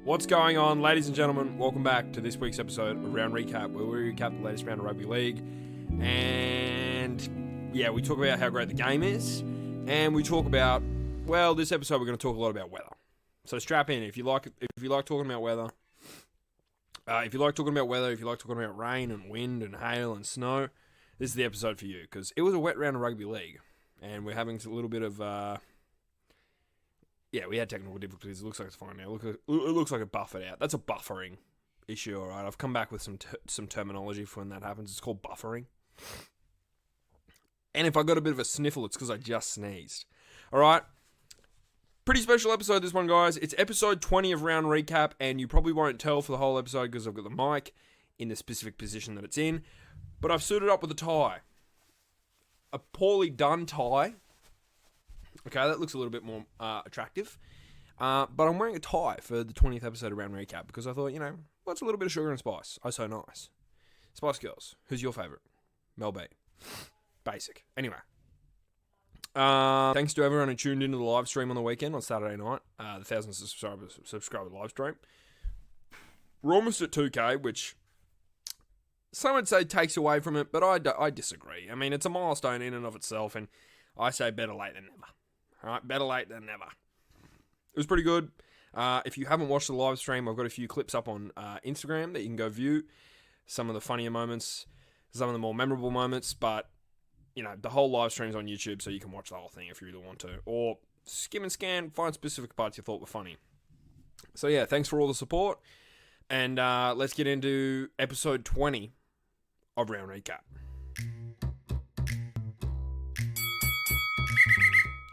What's going on, ladies and gentlemen? Welcome back to this week's episode of Round Recap, where we recap the latest round of rugby league. And yeah, we talk about how great the game is, and we talk about, well, this episode we're going to talk a lot about weather. So strap in if you like talking about weather. If you like talking about rain and wind and hail and snow, this is the episode for you, because it was a wet round of rugby league, and we're having a little bit of we had technical difficulties. It looks like it's fine now. It looks like it buffered out. That's a buffering issue, all right? I've come back with some terminology for when that happens. It's called buffering. And if I got a bit of a sniffle, it's because I just sneezed. All right? Pretty special episode, this one, guys. It's episode 20 of Round Recap, and you probably won't tell for the whole episode because I've got the mic in the specific position that it's in. But I've suited up with a tie. A poorly done tie. Okay, that looks a little bit more attractive. But I'm wearing a tie for the 20th episode of Round Recap because I thought, what's a little bit of sugar and spice? Oh, so nice. Spice Girls. Who's your favourite? Mel B. Basic. Anyway. Thanks to everyone who tuned into the live stream on the weekend on Saturday night. The 1,000 subscriber live stream. We're almost at 2K, which some would say takes away from it, but I disagree. I mean, it's a milestone in and of itself, and I say better late than never. All right, better late than never. It was pretty good. If you haven't watched the live stream, I've got a few clips up on Instagram that you can go view. Some of the funnier moments, some of the more memorable moments, but, the whole live stream's on YouTube, so you can watch the whole thing if you really want to. Or skim and scan, find specific parts you thought were funny. So yeah, thanks for all the support. And let's get into episode 20 of Round Recap.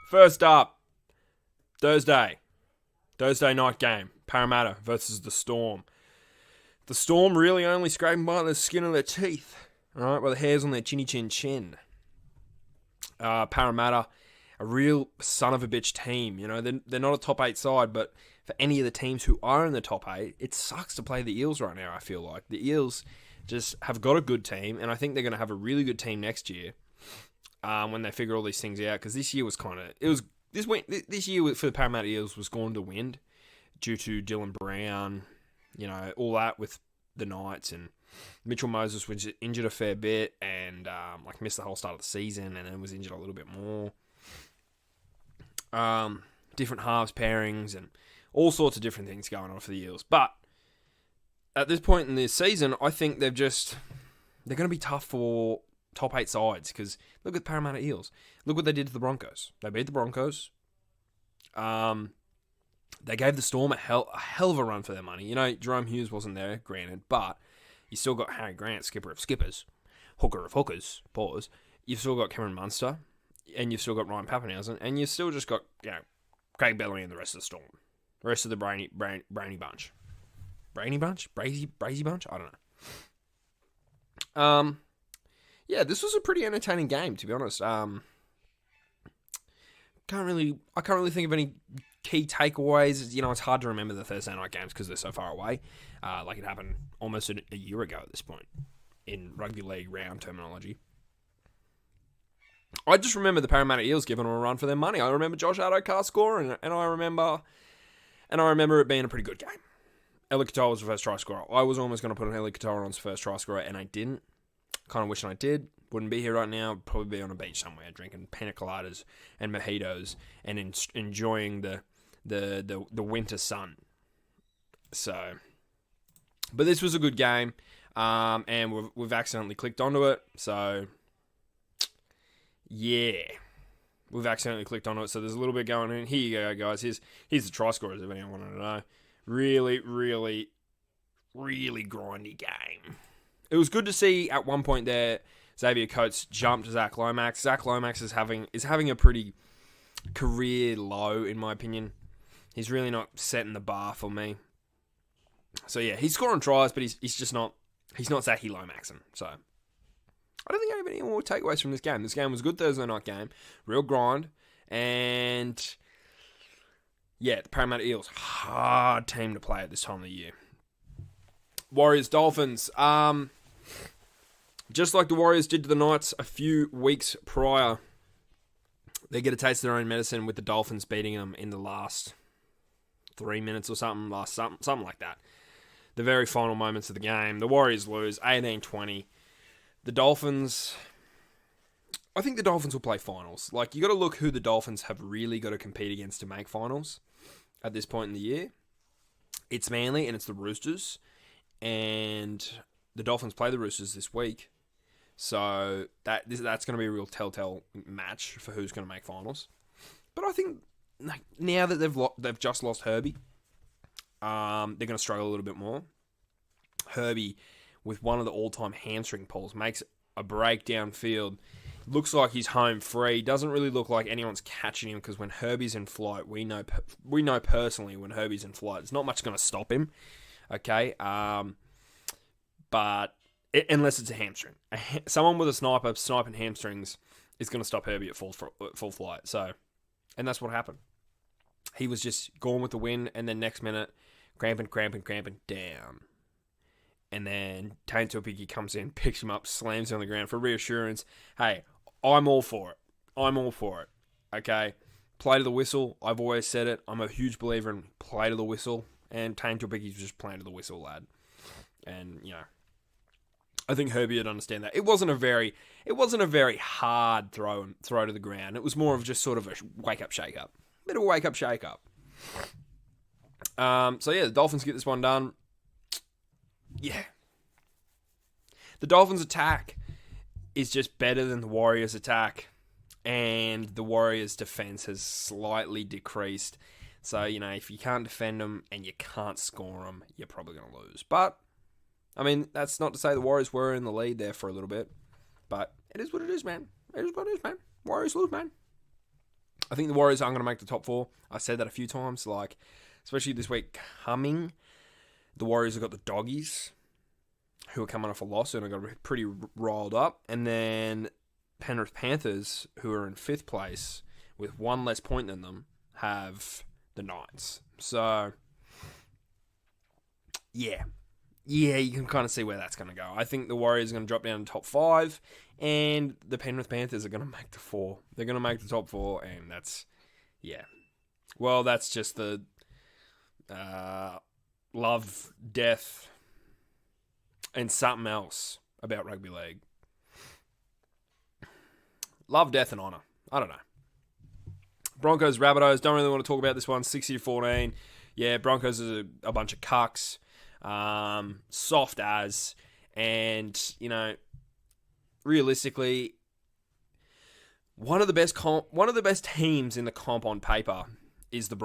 First up, Thursday night game, Parramatta versus the Storm. The Storm really only scraping by the skin of their teeth, all right, by the hairs on their chinny chin. Parramatta, a real son of a bitch team. They're not a top 8 side, but for any of the teams who are in the top 8, it sucks to play the Eels right now, I feel like. The Eels just have got a good team, and I think they're going to have a really good team next year. When they figure all these things out, because this year was this year for the Parramatta Eels was gone to wind due to Dylan Brown, all that with the Knights, and Mitchell Moses was injured a fair bit and missed the whole start of the season, and then was injured a little bit more. Different halves pairings and all sorts of different things going on for the Eels, but at this point in this season, I think they're going to be tough for top 8 sides, because look at Parramatta Eels. Look what they did to the Broncos. They beat the Broncos. They gave the Storm a hell of a run for their money. Jerome Hughes wasn't there, granted, but you still got Harry Grant, skipper of skippers, hooker of hookers, pause. You've still got Cameron Munster, and you've still got Ryan Pappenhausen, and you've still just got, Craig Bellamy and the rest of the Storm. The rest of the brainy bunch. Brainy bunch? Brazy bunch? I don't know. Yeah, this was a pretty entertaining game, to be honest. I can't really think of any key takeaways. It's hard to remember the Thursday night games because they're so far away. It happened almost a year ago at this point in rugby league round terminology. I just remember the Parramatta Eels giving them a run for their money. I remember Josh Adokar scoring, and I remember it being a pretty good game. Eli Katoa was the first try scorer. I was almost going to put an Eli Katoa on his first try scorer, and I didn't. Kind of wishing I did. Wouldn't be here right now. Probably be on a beach somewhere drinking pina coladas and mojitos and enjoying the winter sun. So, but this was a good game, and we've accidentally clicked onto it. So, yeah, we've accidentally clicked onto it. So there's a little bit going on. Here you go, guys. Here's the try scorers if anyone wanted to know. Really, really, really grindy game. It was good to see at one point there, Xavier Coates jumped Zach Lomax. Zach Lomax is having a pretty career low, in my opinion. He's really not setting the bar for me. So yeah, he's scoring tries, but he's just not. He's not Zachy Lomaxing. So I don't think I have any more takeaways from this game. This game was a good Thursday night game, real grind, and yeah, the Parramatta Eels, hard team to play at this time of the year. Warriors Dolphins. Just like the Warriors did to the Knights a few weeks prior, they get a taste of their own medicine with the Dolphins beating them in the last 3 minutes or something like that. The very final moments of the game. The Warriors lose 18-20. The Dolphins, I think the Dolphins will play finals. Like, you got to look who the Dolphins have really got to compete against to make finals at this point in the year. It's Manly and it's the Roosters. And the Dolphins play the Roosters this week. So that's going to be a real telltale match for who's going to make finals. But I think now that they've just lost Herbie, they're going to struggle a little bit more. Herbie, with one of the all-time hamstring pulls, makes a break downfield. Looks like he's home free. Doesn't really look like anyone's catching him, because when Herbie's in flight, we know personally when Herbie's in flight, there's not much going to stop him. Okay, but unless it's a hamstring, someone with a sniping hamstrings is going to stop Herbie at full flight. So, and that's what happened. He was just gone with the wind, and then next minute, cramping down. And then Tane Tuapiki comes in, picks him up, slams him on the ground for reassurance. Hey, I'm all for it. Okay? Play to the whistle. I've always said it. I'm a huge believer in play to the whistle. And Tane Tuapiki's just playing to the whistle, lad. And, I think Herbie would understand that. It wasn't a very hard throw to the ground. It was more of just sort of a wake-up, shake-up. Bit of a wake-up, shake-up. The Dolphins get this one done. Yeah. The Dolphins' attack is just better than the Warriors' attack. And the Warriors' defense has slightly decreased. So, if you can't defend them and you can't score them, you're probably going to lose. But, that's not to say the Warriors were in the lead there for a little bit. But it is what it is, man. It is what it is, man. Warriors lose, man. I think the Warriors aren't going to make the top 4. I said that a few times, especially this week coming. The Warriors have got the Doggies, who are coming off a loss and are going to be pretty riled up. And then Penrith Panthers, who are in 5th place with one less point than them, have the Knights. So, yeah, you can kind of see where that's going to go. I think the Warriors are going to drop down to top 5, and the Penrith Panthers are going to make the 4. They're going to make the top 4, and that's just the love, death, and something else about rugby league. Love, death, and honour. I don't know. Broncos, Rabbitohs, don't really want to talk about this one. 60-14. Yeah, Broncos is a bunch of cucks. Soft as. And, realistically, one of the best teams in the comp on paper is the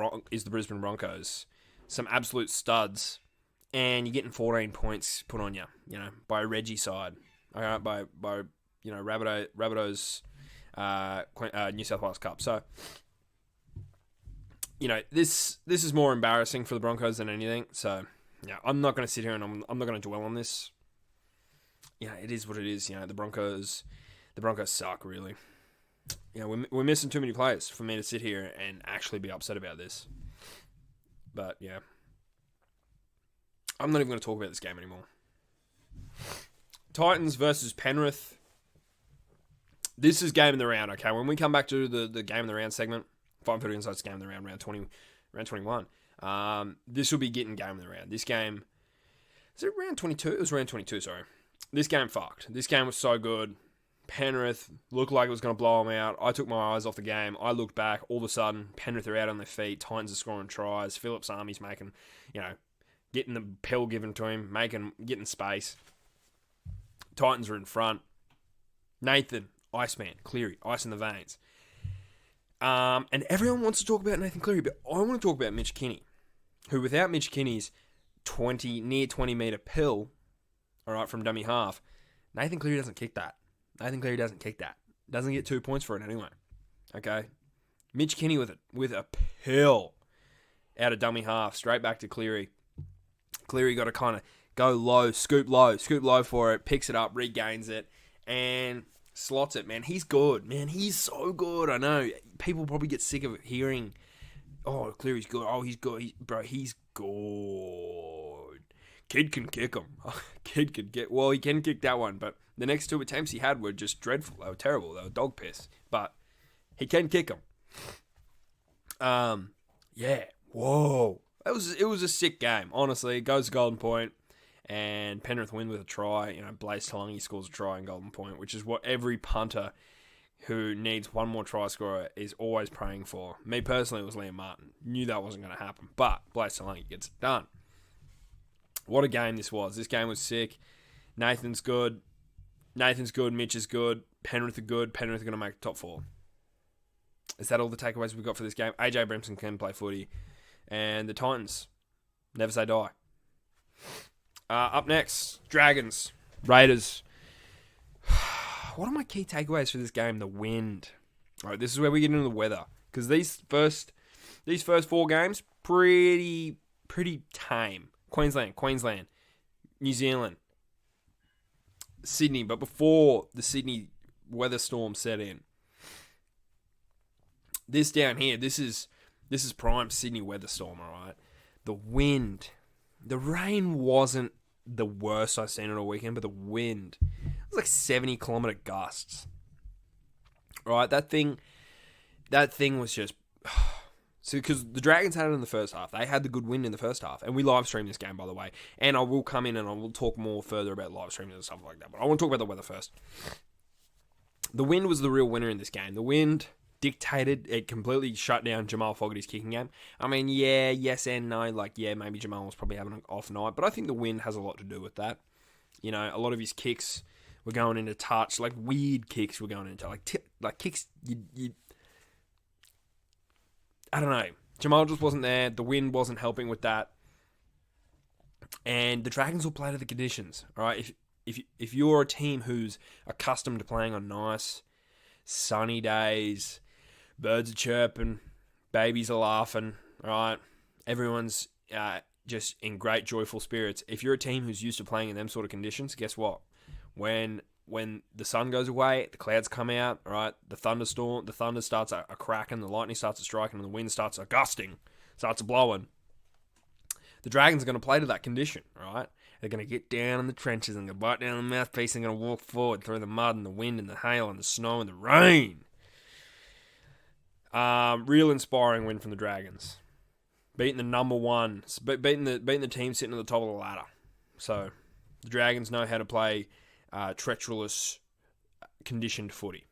Brisbane Broncos. Some absolute studs, and you're getting 14 points put on you, by a Reggie side, all right, by Rabbitohs, New South Wales Cup. So, this is more embarrassing for the Broncos than anything. So, I'm not going to sit here and I'm not going to dwell on this. It is what it is. The Broncos suck, really. We're missing too many players for me to sit here and actually be upset about this. But, yeah. I'm not even going to talk about this game anymore. Titans versus Penrith. This is game of the round, okay? When we come back to the game of the round segment, 5:30 Insights game of the round, round 21. This will be getting game of the round. This game... Is it round 22? It was round 22, sorry. This game fucked. This game was so good. Penrith looked like it was going to blow them out. I took my eyes off the game. I looked back. All of a sudden, Penrith are out on their feet. Titans are scoring tries. Phillips' Army's making, getting the pill given to him, getting space. Titans are in front. Nathan, Iceman, Cleary, ice in the veins. And everyone wants to talk about Nathan Cleary, but I want to talk about Mitch Kinney, who without Mitch Kinney's near 20 metre pill, all right, from dummy half, Nathan Cleary doesn't kick that. Doesn't get 2 points for it anyway. Okay? Mitch Kinney with a pill out of dummy half, straight back to Cleary. Cleary got to kind of go low, scoop low for it, picks it up, regains it, and slots it. Man, he's good. Man, he's so good. I know. People probably get sick of hearing, oh, Cleary's good. Oh, he's good. He's good. Kid can kick him. Kid can get... Well, he can kick that one, but the next 2 attempts he had were just dreadful. They were terrible. They were dog piss. But he can kick him. Yeah. Whoa. it was a sick game. Honestly, it goes to Golden Point, and Penrith win with a try. Blaze Talangi scores a try in Golden Point, which is what every punter who needs one more try scorer is always praying for. Me personally, it was Liam Martin. Knew that wasn't going to happen, but Blaze Talangi gets it done. What a game this was. This game was sick. Nathan's good. Mitch is good. Penrith are good. Penrith are going to make the top 4. Is that all the takeaways we've got for this game? AJ Brimson can play footy. And the Titans, never say die. Up next, Dragons, Raiders. What are my key takeaways for this game? The wind. All right, this is where we get into the weather. Because these first 4 games, pretty tame. Queensland, New Zealand, Sydney. But before the Sydney weather storm set in, this down here, this is prime Sydney weather storm, all right? The wind. The rain wasn't the worst I've seen on a weekend, but the wind. It was like 70-kilometer gusts. All right, that thing was just... So, because the Dragons had it in the first half. They had the good wind in the first half. And we live streamed this game, by the way. And I will come in and I will talk more further about live streaming and stuff like that. But I want to talk about the weather first. The wind was the real winner in this game. The wind dictated, it completely shut down Jamal Fogarty's kicking game. I mean, yeah, yes and no. Maybe Jamal was probably having an off night, but I think the wind has a lot to do with that. A lot of his kicks were going into touch, weird kicks were going into, kicks, I don't know. Jamal just wasn't there. The wind wasn't helping with that. And the Dragons will play to the conditions, all right? If you're a team who's accustomed to playing on nice, sunny days, birds are chirping, babies are laughing, right? Everyone's just in great, joyful spirits. If you're a team who's used to playing in them sort of conditions, guess what? When the sun goes away, the clouds come out, right? The thunder starts a cracking, the lightning starts a striking, and the wind starts a gusting, starts a blowing. The Dragons are going to play to that condition, right? They're going to get down in the trenches and going to bite down the mouthpiece and going to walk forward through the mud and the wind and the hail and the snow and the rain. Real inspiring win from the Dragons. Beating the number one, beating the team sitting at the top of the ladder. So the Dragons know how to play treacherous, conditioned footy.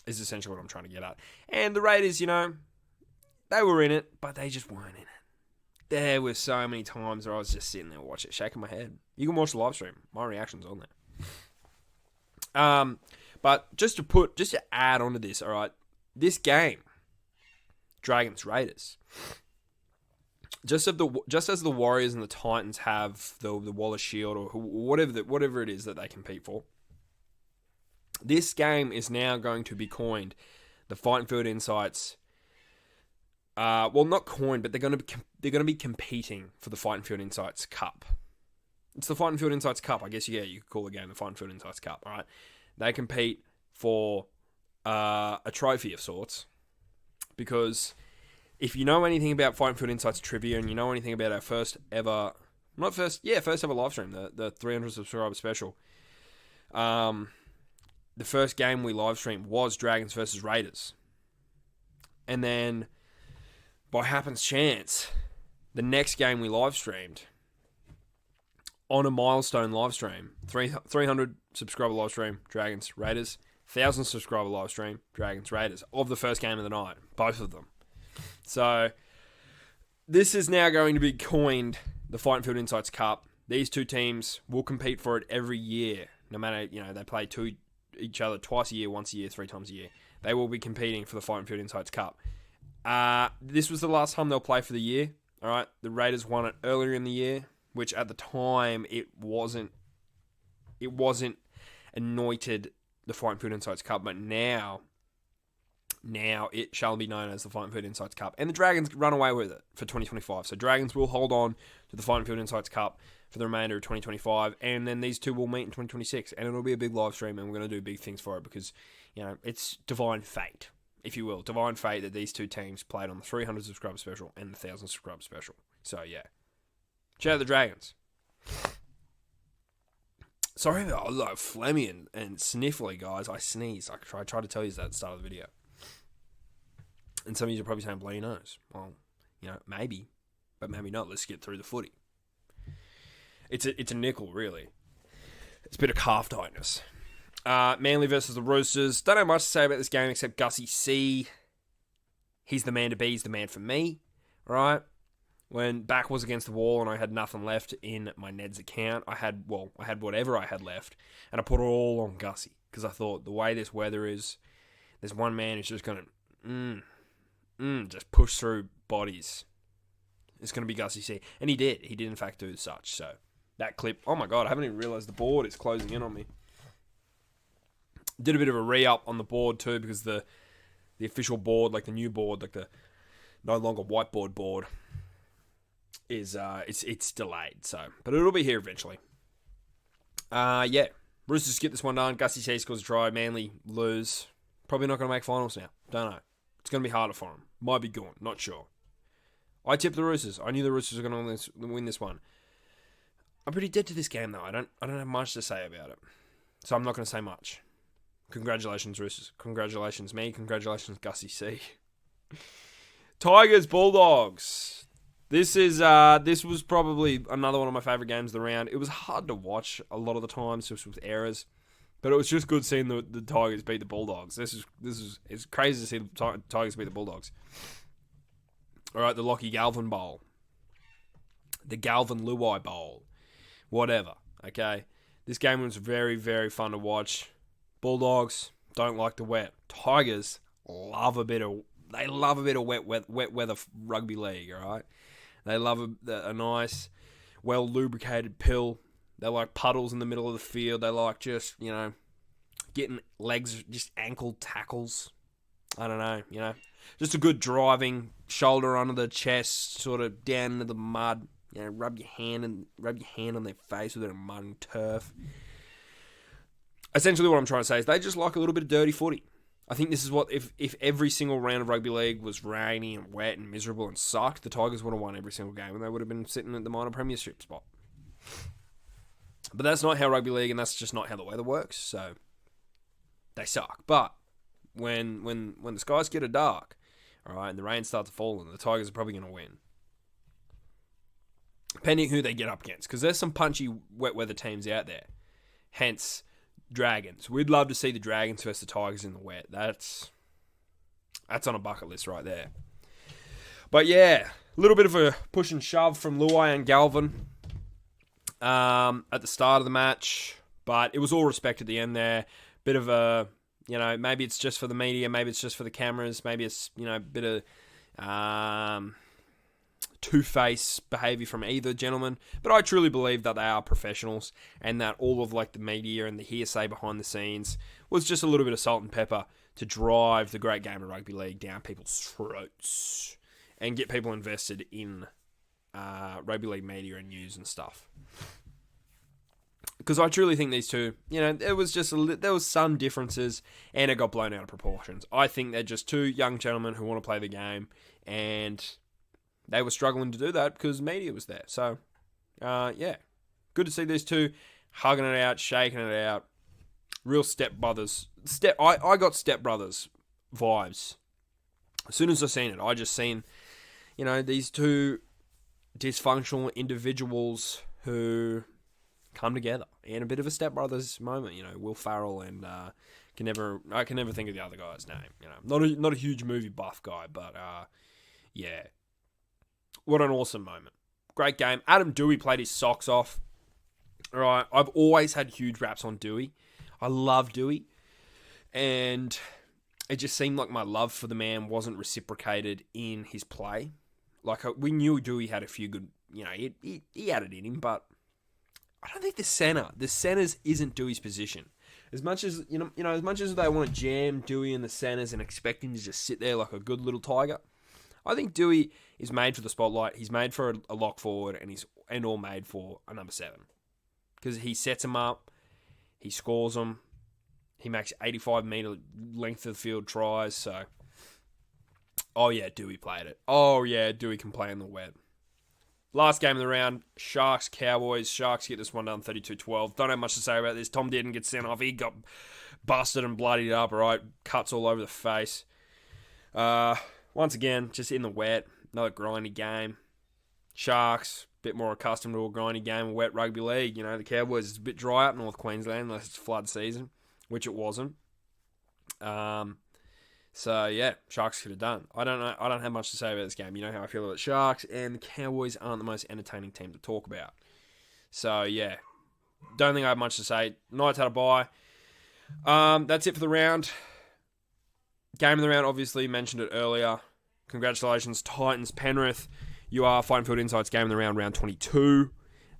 Is essentially what I'm trying to get at. And the Raiders, they were in it, but they just weren't in it. There were so many times where I was just sitting there watching it, shaking my head. You can watch the live stream. My reaction's on there. But just to add on to this, all right, this game, Dragons Raiders, just as the Warriors and the Titans have the Wallace Shield or whatever it is that they compete for, this game is now going to be coined the Fighting Field Insights. Well, not coined, but they're going to be competing for the Fighting Field Insights Cup. It's the Fighting Field Insights Cup, I guess. Yeah, you could call the game the Fighting Field Insights Cup. All right, they compete for a trophy of sorts, because if you know anything about Fighting Field Insights trivia and you know anything about our first ever live stream, the 300 subscriber special. The first game we live streamed was Dragons versus Raiders, and then, by happens chance, the next game we live streamed on a milestone live stream, 300 subscriber live stream, Dragons, Raiders, 1,000 subscriber live stream, Dragons, Raiders, of the first game of the night, both of them. So, this is now going to be coined the Fighting Field Insights Cup. These two teams will compete for it every year, no matter, they play each other twice a year, once a year, 3 times a year. They will be competing for the Fighting Field Insights Cup. This was the last time they'll play for the year. All right, the Raiders won it earlier in the year, which at the time it wasn't anointed the Fighting Field Insights Cup, but now it shall be known as the Fighting Field Insights Cup, and the Dragons run away with it for 2025. So Dragons will hold on to the Fighting Field Insights Cup for the remainder of 2025, and then these two will meet in 2026, and it'll be a big live stream, and we're going to do big things for it because it's divine fate, if you will, divine fate that these two teams played on the 300 subscriber special and the 1,000 subscriber special. So yeah, shout out the Dragons. Sorry about phlegmy and sniffly, guys. I sneezed. I tried to tell you that at the start of the video. And some of you are probably saying, bloody nose. Well, maybe. But maybe not. Let's get through the footy. It's a nickel, really. It's a bit of calf tightness. Manly versus the Roosters. Don't have much to say about this game except Gussie C. He's the man to be. He's the man for me. Right? When back was against the wall and I had nothing left in my Ned's account, I had whatever I had left, and I put it all on Gussie because I thought the way this weather is, there's one man who's just going to just push through bodies. It's going to be Gussie C. And he did. He did, in fact, do such. So, that clip... Oh, my God. I haven't even realised the board is closing in on me. Did a bit of a re-up on the board, too, because the official board, like the new board, like the no longer whiteboard board, is... it's delayed, so... But it'll be here eventually. Yeah. Roosters get this one done. Gussie C scores a try. Manly lose. Probably not going to make finals now. Don't know. It's going to be harder for them. Might be gone. Not sure. I tipped the Roosters. I knew the Roosters were going to win this one. I'm pretty dead to this game, though. I don't have much to say about it. So I'm not going to say much. Congratulations, Roosters. Congratulations, me. Congratulations, Gussie C. Tigers, Bulldogs. This was probably another one of my favourite games of the round. It was hard to watch a lot of the times, just with errors. But it was just good seeing the Tigers beat the Bulldogs. It's crazy to see the Tigers beat the Bulldogs. All right, the Lockie Galvin Bowl. The Galvin Laui Bowl. Whatever, okay? This game was very, very fun to watch. Bulldogs don't like the wet. Tigers love a bit of wet weather rugby league, all right? They love a nice, well-lubricated pill. They like puddles in the middle of the field. They like just, getting legs, just ankle tackles. I don't know, just a good driving, shoulder under the chest, sort of down into the mud. Rub your hand on their face with a mud and turf. Essentially, what I'm trying to say is they just like a little bit of dirty footy. I think this is what if every single round of rugby league was rainy and wet and miserable and sucked, the Tigers would have won every single game and they would have been sitting at the minor premiership spot. But that's not how rugby league, and that's just not how the weather works. So they suck. But when the skies get dark, all right, and the rain starts falling, the Tigers are probably going to win. Depending who they get up against, because there's some punchy wet weather teams out there. Hence, Dragons. We'd love to see the Dragons versus the Tigers in the wet. That's on a bucket list right there. But yeah, a little bit of a push and shove from Laui and Galvin at the start of the match, but it was all respect at the end there. Bit of a, maybe it's just for the media, maybe it's just for the cameras, maybe it's, a bit of two-face behaviour from either gentleman, but I truly believe that they are professionals and that all of the media and the hearsay behind the scenes was just a little bit of salt and pepper to drive the great game of rugby league down people's throats and get people invested in rugby league media and news and stuff. Because I truly think these two, there was some differences and it got blown out of proportions. I think they're just two young gentlemen who want to play the game, and they were struggling to do that because media was there. So, yeah. Good to see these two hugging it out, shaking it out. Real stepbrothers. I got stepbrothers vibes. As soon as I seen it, I just seen, these two dysfunctional individuals who come together in a bit of a stepbrothers moment. Will Farrell and I can never think of the other guy's name. Not a huge movie buff guy, but yeah. What an awesome moment. Great game. Adam Dewey played his socks off. All right, I've always had huge raps on Dewey. I love Dewey. And it just seemed like my love for the man wasn't reciprocated in his play. We knew Dewey had a few good, he had it in him, but I don't think the centers isn't Dewey's position. As much as, as much as they want to jam Dewey in the centers and expect him to just sit there like a good little tiger, I think Dewey is made for the spotlight. He's made for a lock forward, and he's all made for a number 7. Because he sets him up, he scores them, he makes 85-metre length of the field tries. So, oh yeah, Dewey played it. Oh yeah, Dewey can play in the wet. Last game of the round, Sharks, Cowboys. Sharks get this one done 32-12. Don't have much to say about this. Tom didn't get sent off. He got busted and bloodied up, all right? Cuts all over the face. Once again, just in the wet. Another grindy game. Sharks, a bit more accustomed to a grindy game of wet rugby league. You know, the Cowboys, it's a bit dry up North Queensland unless it's flood season, which it wasn't. So, yeah, Sharks could have done. I don't know. I don't have much to say about this game. You know how I feel about Sharks, and the Cowboys aren't the most entertaining team to talk about. So, yeah, don't think I have much to say. Knights had a bye. That's it for the round. Game of the round, obviously, mentioned it earlier. Congratulations, Titans, Penrith. You are Fighting Field Insights Game of the Round, round 22.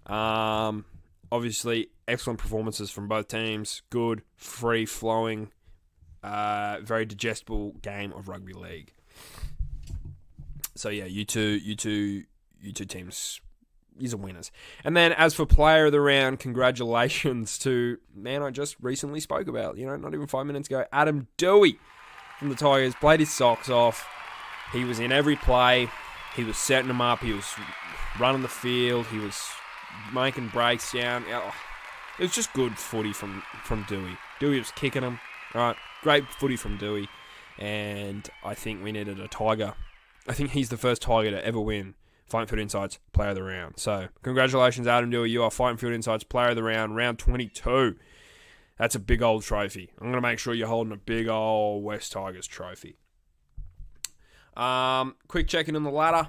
Obviously, excellent performances from both teams. Good, free-flowing, very digestible game of rugby league. So, yeah, you two teams, you're winners. And then, as for player of the round, congratulations to, man, I just recently spoke about, not even 5 minutes ago, Adam Doueihi from the Tigers. Played his socks off. He was in every play. He was setting them up. He was running the field. He was making breaks down. It was just good footy from Doueihi. Doueihi was kicking them. Right, great footy from Doueihi. And I think we needed a Tiger. I think he's the first Tiger to ever win Fighting Field Insights Player of the Round. So, congratulations, Adam Doueihi. You are Fighting Field Insights Player of the Round, round 22. That's a big old trophy. I'm going to make sure you're holding a big old West Tigers trophy. Quick check-in on the ladder,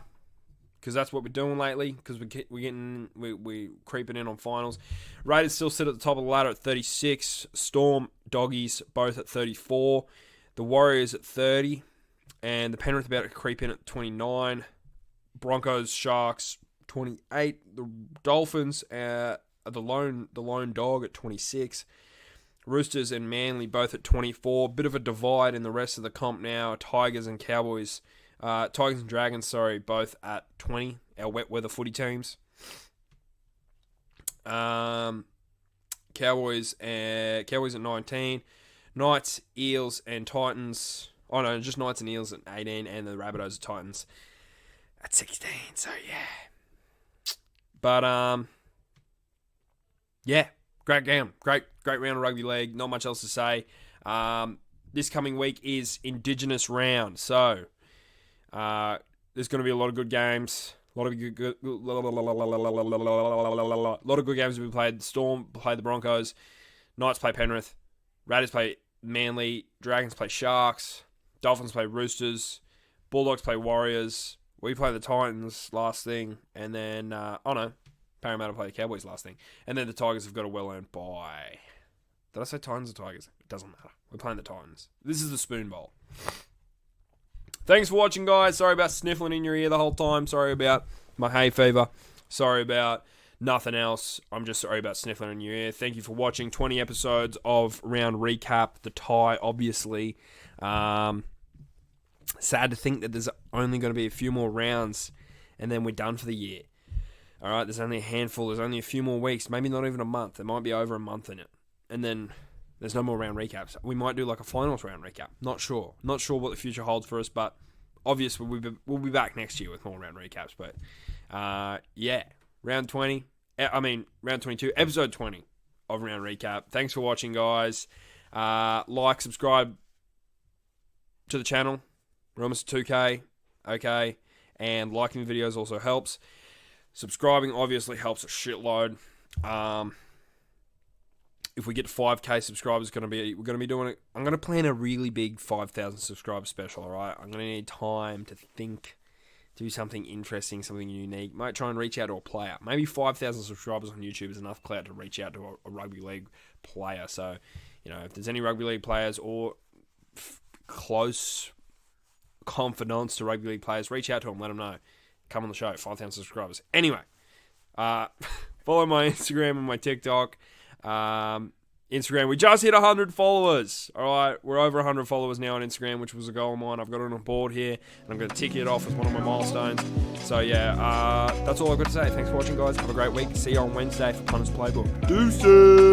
because that's what we're doing lately, because we're creeping in on finals. Raiders still sit at the top of the ladder at 36. Storm, Doggies, both at 34. The Warriors at 30. And the Penrith about to creep in at 29. Broncos, Sharks, 28. The Dolphins, the lone dog at 26. Roosters and Manly both at 24. Bit of a divide in the rest of the comp now. Tigers and Cowboys, Tigers and Dragons, both at 20. Our wet weather footy teams. Cowboys at 19. Knights, Eels and Titans. Oh no, just Knights and Eels at 18, and the Rabbitohs and Titans at 16. So yeah. But yeah. Great game. Great round of rugby league. Not much else to say. This coming week is Indigenous round. So, there's going to be a lot of good games. A lot of good games will be played. Storm play the Broncos. Knights play Penrith. Raiders play Manly. Dragons play Sharks. Dolphins play Roosters. Bulldogs play Warriors. We play the Titans last thing. And then, Parramatta play the Cowboys last thing. And then the Tigers have got a well-earned bye. Did I say Titans or Tigers? It doesn't matter. We're playing the Titans. This is the Spoon Bowl. Thanks for watching, guys. Sorry about sniffling in your ear the whole time. Sorry about my hay fever. Sorry about nothing else. I'm just sorry about sniffling in your ear. Thank you for watching 20 episodes of Round Recap. The tie, obviously. Sad to think that there's only going to be a few more rounds and then we're done for the year. All right, there's only a handful. There's only a few more weeks. Maybe not even a month. There might be over a month in it. And then there's no more round recaps. We might do like a finals round recap. Not sure. Not sure what the future holds for us, but obviously we'll be back next year with more round recaps. But yeah, round 22, episode 20 of Round Recap. Thanks for watching, guys. Like, subscribe to the channel. We're almost 2K. Okay. And liking the videos also helps. Subscribing obviously helps a shitload. If we get to 5K subscribers, we're going to be doing it. I'm going to plan a really big 5,000 subscriber special, all right? I'm going to need time to think, do something interesting, something unique. Might try and reach out to a player. Maybe 5,000 subscribers on YouTube is enough clout to reach out to a rugby league player. So, if there's any rugby league players or close confidants to rugby league players, reach out to them, let them know. Come on the show, 5,000 subscribers. Anyway, follow my Instagram and my TikTok. Instagram, we just hit 100 followers. All right, we're over 100 followers now on Instagram, which was a goal of mine. I've got it on a board here, and I'm going to tick it off as one of my milestones. So, yeah, that's all I've got to say. Thanks for watching, guys. Have a great week. See you on Wednesday for Punters Playbook. Deuces!